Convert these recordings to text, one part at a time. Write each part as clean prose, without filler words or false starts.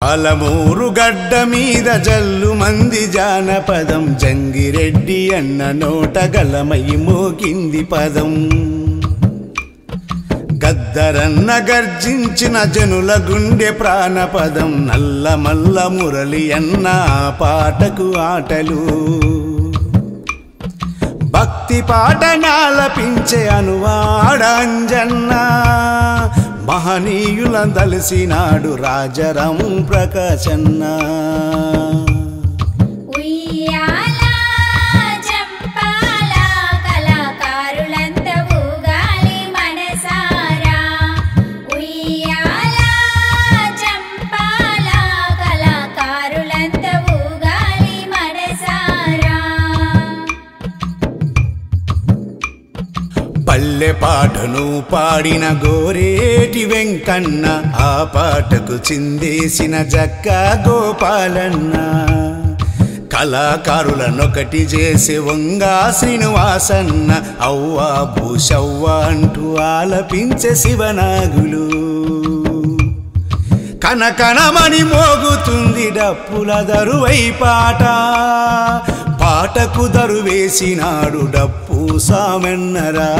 పాలమూరు గడ్డ మీద జల్లు మంది జానపదం జంగిరెడ్డి అన్న నోట గలమై మోగింది పదం గద్దరన్న గర్జించిన జనుల గుండె ప్రాణపదం నల్లమల్ల మురళి అన్న పాటకు ఆటలు భక్తి పాటనాలపించే అనువాడంజన్న మహనీయుల దలిసినాడు రాజరం ప్రకాశన్న పల్లె పాటను పాడిన గోరేటి వెంకన్న ఆ పాటకు చిందేసిన జక్క గోపాలన్న కళాకారులనొకటి చేసి వంగా శ్రీనివాసన్న అవ్వా భూషవ్వ అంటూ ఆలపించే శివనాగులు కనకనమని మోగుతుంది డప్పుల దరువై పాట పాటకు దరువేసినాడు డప్పు సామెన్నరా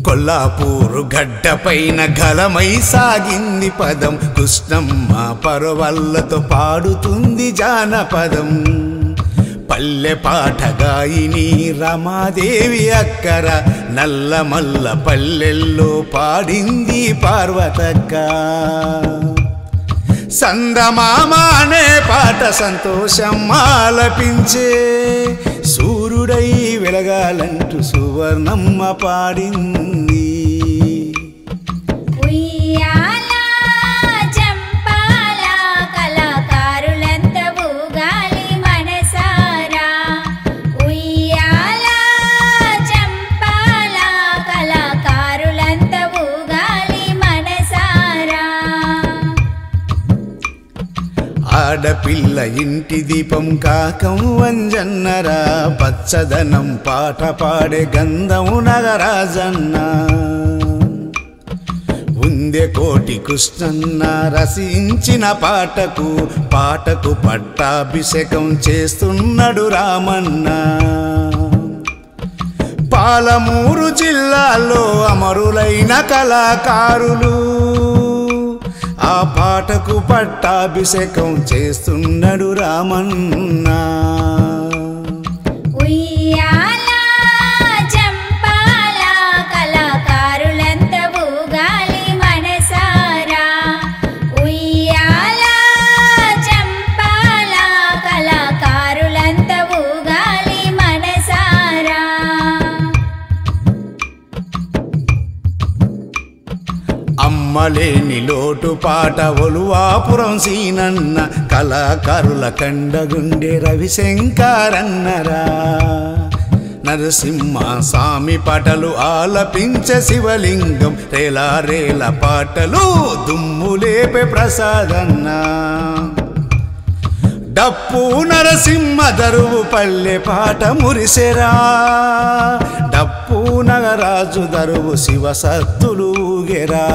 కొల్లాపూరు గడ్డ పైన గలమై సాగింది పదం కృష్ణమ్మ పరవళ్ళతో పాడుతుంది జానపదం పల్లె పాటగాయిని రమాదేవి అక్కర నల్లమల్ల పల్లెల్లో పాడింది పార్వతక్క సందమామ అనే పాట సంతోషం ఆలపించే సూర్యుడై వెలగాలంటూ సువర్ణమ్మ పాడింది ఆడపిల్ల ఇంటి దీపం కాకం వంజన్నరా పచ్చదనం పాట పాడే గంధం నగరాజన్న ఉందే కోటి కృష్ణన్న రసించిన పాటకు పట్టాభిషేకం చేస్తున్నాడు రామన్న పాలమూరు జిల్లాలో అమరులైన కళాకారులు ఆ పాటకు పట్టాభిషేకం చేస్తున్నాడు రామన్న అమ్మలేని లోటు పాట ఒలువాపురం సీనన్న కళాకారుల కండగుండె రవిశంకరన్నరా నరసింహ స్వామి పాటలు ఆలపించే శివలింగం రేలా రేల పాటలు దుమ్ములేపే ప్రసాదన్న డప్పు నరసింహ దరువు పల్లె పాట మురిసెరా డప్పు నగరాజు దరువు శివ సత్తులు ఊగెరా